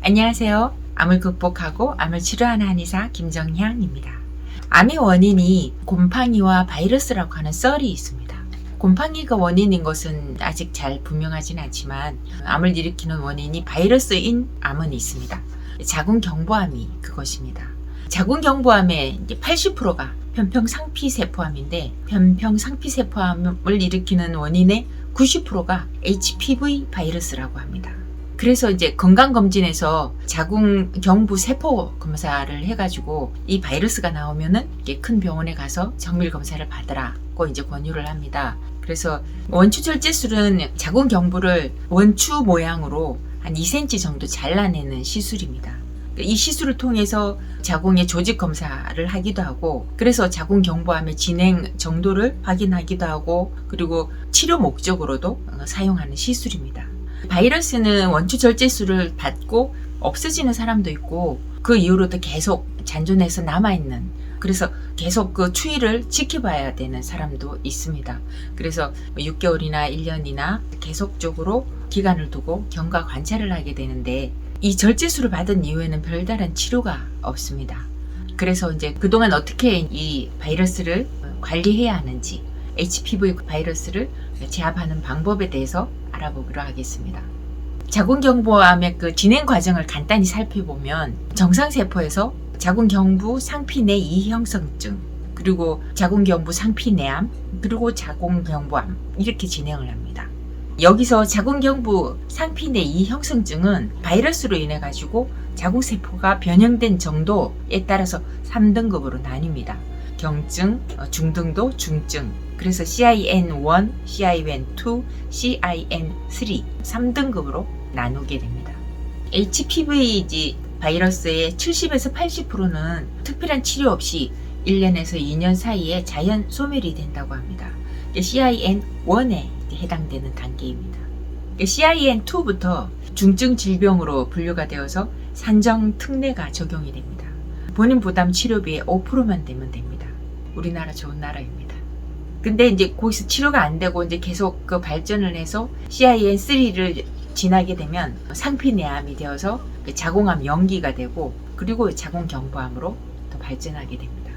안녕하세요. 암을 극복하고 암을 치료하는 한의사 김정향입니다. 암의 원인이 곰팡이와 바이러스라고 하는 썰이 있습니다. 곰팡이가 원인인 것은 아직 잘 분명하진 않지만 암을 일으키는 원인이 바이러스인 암은 있습니다. 자궁경부암이 그것입니다. 자궁경부암의 80%가 편평상피세포암인데 편평상피세포암을 일으키는 원인의 90%가 HPV 바이러스라고 합니다. 그래서 이제 건강검진에서 자궁경부 세포 검사를 해가지고 이 바이러스가 나오면은 큰 병원에 가서 정밀 검사를 받으라고 이제 권유를 합니다. 그래서 원추절제술은 자궁경부를 원추 모양으로 한 2cm 정도 잘라내는 시술입니다. 이 시술을 통해서 자궁의 조직 검사를 하기도 하고, 그래서 자궁경부암의 진행 정도를 확인하기도 하고, 그리고 치료 목적으로도 사용하는 시술입니다. 바이러스는 원추절제술을 받고 없어지는 사람도 있고, 그 이후로도 계속 잔존해서 남아있는, 그래서 계속 그 추이를 지켜봐야 되는 사람도 있습니다. 그래서 6개월이나 1년이나 계속적으로 기간을 두고 경과 관찰을 하게 되는데, 이 절제술을 받은 이후에는 별다른 치료가 없습니다. 그래서 이제 그동안 어떻게 이 바이러스를 관리해야 하는지, HPV 바이러스를 제압하는 방법에 대해서 알아보기로 하겠습니다. 자궁경부암의 그 진행 과정을 간단히 살펴보면, 정상세포에서 자궁경부 상피내 이형성증, 그리고 자궁경부 상피내암, 그리고 자궁경부암, 이렇게 진행을 합니다. 여기서 자궁경부 상피내 이형성증은 바이러스로 인해 가지고 자궁세포가 변형된 정도에 따라서 3등급으로 나뉩니다. 경증, 중등도, 중증. 그래서 CIN1, CIN2, CIN3 3등급으로 나누게 됩니다. HPV 바이러스의 70에서 80%는 특별한 치료 없이 1년에서 2년 사이에 자연 소멸이 된다고 합니다. CIN1에 해당되는 단계입니다. CIN2부터 중증 질병으로 분류가 되어서 산정 특례가 적용이 됩니다. 본인 부담 치료비의 5%만 되면 됩니다. 우리나라 좋은 나라입니다. 근데 이제 거기서 치료가 안 되고 이제 계속 그 발전을 해서 CIN3를 지나게 되면 상피내암이 되어서 자궁암 연기가 되고, 그리고 자궁경부암으로 더 발전하게 됩니다.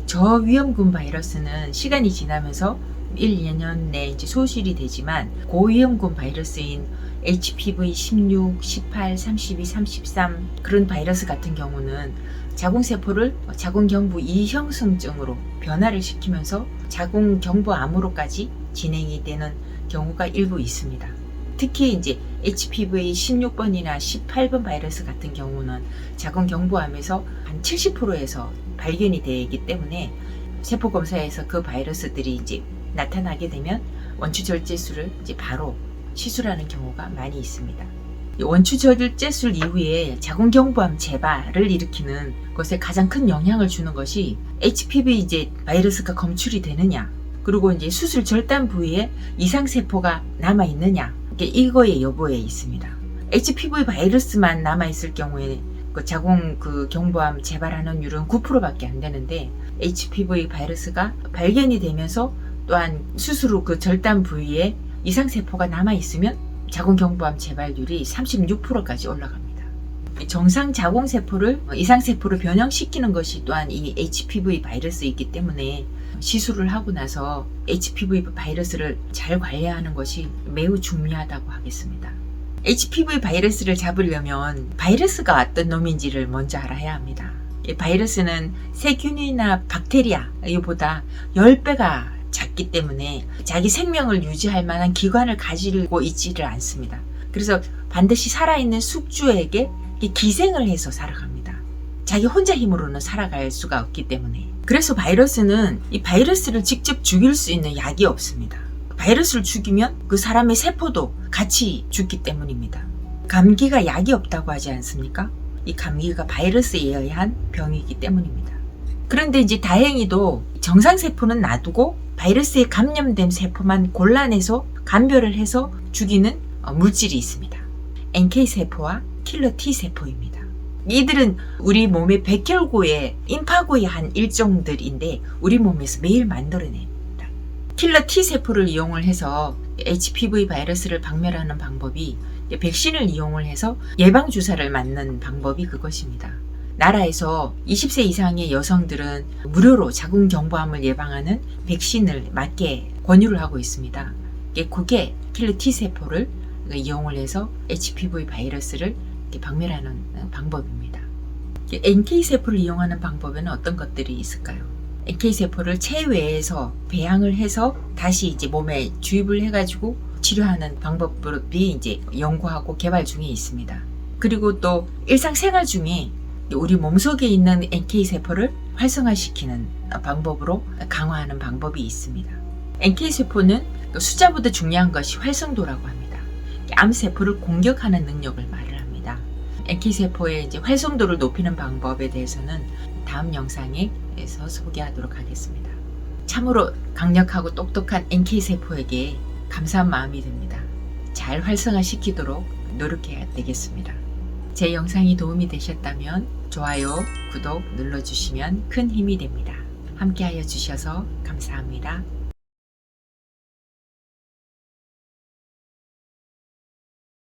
저위험군 바이러스는 시간이 지나면서 1, 2년 내에 이제 소실이 되지만, 고위험군 바이러스인 HPV 16, 18, 32, 33 그런 바이러스 같은 경우는 자궁세포를 자궁경부 이형성증으로 변화를 시키면서 자궁경부암으로까지 진행이 되는 경우가 일부 있습니다. 특히 이제 HPV 16번이나 18번 바이러스 같은 경우는 자궁경부암에서 한 70%에서 발견이 되기 때문에 세포 검사에서 그 바이러스들이 이제 나타나게 되면 원추절제술을 이제 바로 시술하는 경우가 많이 있습니다. 원추절제술 이후에 자궁경부암 재발을 일으키는 것에 가장 큰 영향을 주는 것이 HPV 바이러스가 검출이 되느냐, 그리고 이제 수술 절단 부위에 이상세포가 남아 있느냐, 이거의 여부에 있습니다. HPV 바이러스만 남아 있을 경우에 그 자궁경부암 재발하는 율은 9%밖에 안 되는데, HPV 바이러스가 발견이 되면서 또한 수술 후 그 절단 부위에 이상세포가 남아 있으면 자궁경부암 재발률이 36%까지 올라갑니다. 정상 자궁세포를 이상세포로 변형시키는 것이 또한 이 HPV 바이러스이기 때문에 시술을 하고 나서 HPV 바이러스를 잘 관리하는 것이 매우 중요하다고 하겠습니다. HPV 바이러스를 잡으려면 바이러스가 어떤 놈인지를 먼저 알아야 합니다. 이 바이러스는 세균이나 박테리아 이보다 10배가 작기 때문에 자기 생명을 유지할 만한 기관을 가지고 있지를 않습니다. 그래서 반드시 살아있는 숙주에게 기생을 해서 살아갑니다. 자기 혼자 힘으로는 살아갈 수가 없기 때문에. 그래서 바이러스는 이 바이러스를 직접 죽일 수 있는 약이 없습니다. 바이러스를 죽이면 그 사람의 세포도 같이 죽기 때문입니다. 감기가 약이 없다고 하지 않습니까? 이 감기가 바이러스에 의한 병이기 때문입니다. 그런데 이제 다행히도 정상세포는 놔두고 바이러스에 감염된 세포만 골라내서 감별을 해서 죽이는 물질이 있습니다. NK세포와 킬러 T세포입니다. 이들은 우리 몸의 백혈구의 임파구의 한 일종들인데 우리 몸에서 매일 만들어냅니다. 킬러 T세포를 이용을 해서 HPV 바이러스를 박멸하는 방법이 백신을 이용을 해서 예방주사를 맞는 방법이 그것입니다. 나라에서 20세 이상의 여성들은 무료로 자궁경부암을 예방하는 백신을 맞게 권유를 하고 있습니다. 그게 킬러 T세포를 이용을 해서 HPV 바이러스를 박멸하는 방법입니다. NK세포를 이용하는 방법에는 어떤 것들이 있을까요? NK세포를 체외에서 배양을 해서 다시 이제 몸에 주입을 해가지고 치료하는 방법이 이제 연구하고 개발 중에 있습니다. 그리고 또 일상생활 중에 우리 몸속에 있는 NK세포를 활성화시키는 방법으로 강화하는 방법이 있습니다. NK세포는 숫자보다 중요한 것이 활성도라고 합니다. 암세포를 공격하는 능력을 말을 합니다. NK세포의 이제 활성도를 높이는 방법에 대해서는 다음 영상에서 소개하도록 하겠습니다. 참으로 강력하고 똑똑한 NK세포에게 감사한 마음이 듭니다. 잘 활성화시키도록 노력해야 되겠습니다. 제 영상이 도움이 되셨다면 좋아요, 구독 눌러주시면 큰 힘이 됩니다. 함께하여 주셔서 감사합니다.